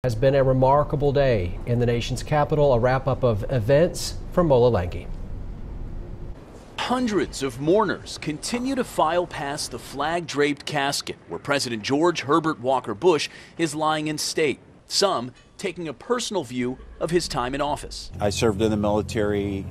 Has been a remarkable day in the nation's capital. A wrap-up of events from Mola Lenghi. Hundreds of mourners continue to file past the flag-draped casket where President George Herbert Walker Bush is lying in state, some taking a personal view of his time in office. I served in the military.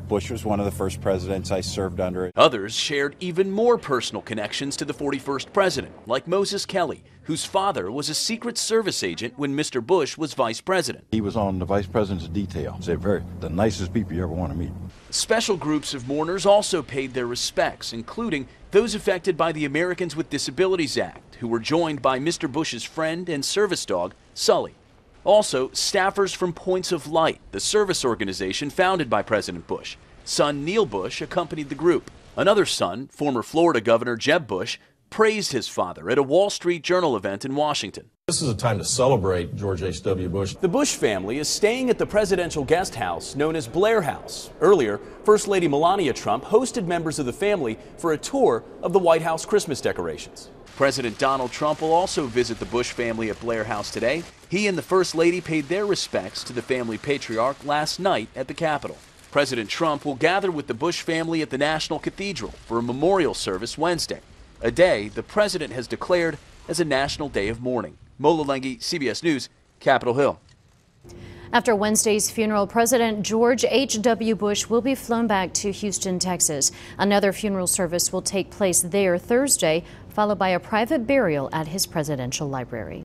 Bush was one of the first presidents I served under. Others shared even more personal connections to the 41st president, like Moses Kelly, whose father was a Secret Service agent when Mr. Bush was vice president. He was on the vice president's detail. They're the nicest people you ever want to meet. Special groups of mourners also paid their respects, including those affected by the Americans with Disabilities Act, who were joined by Mr. Bush's friend and service dog, Sully. Also, staffers from Points of Light, the service organization founded by President Bush. Son Neil Bush accompanied the group. Another son, former Florida Governor Jeb Bush, praised his father at a Wall Street Journal event in Washington. This is a time to celebrate George H.W. Bush. The Bush family is staying at the presidential guest house known as Blair House. Earlier, First Lady Melania Trump hosted members of the family for a tour of the White House Christmas decorations. President Donald Trump will also visit the Bush family at Blair House today. He and the First Lady paid their respects to the family patriarch last night at the Capitol. President Trump will gather with the Bush family at the National Cathedral for a memorial service Wednesday, a day the president has declared as a national day of mourning. Mola Lenghi, CBS News, Capitol Hill. After Wednesday's funeral, President George H.W. Bush will be flown back to Houston, Texas. Another funeral service will take place there Thursday, followed by a private burial at his presidential library.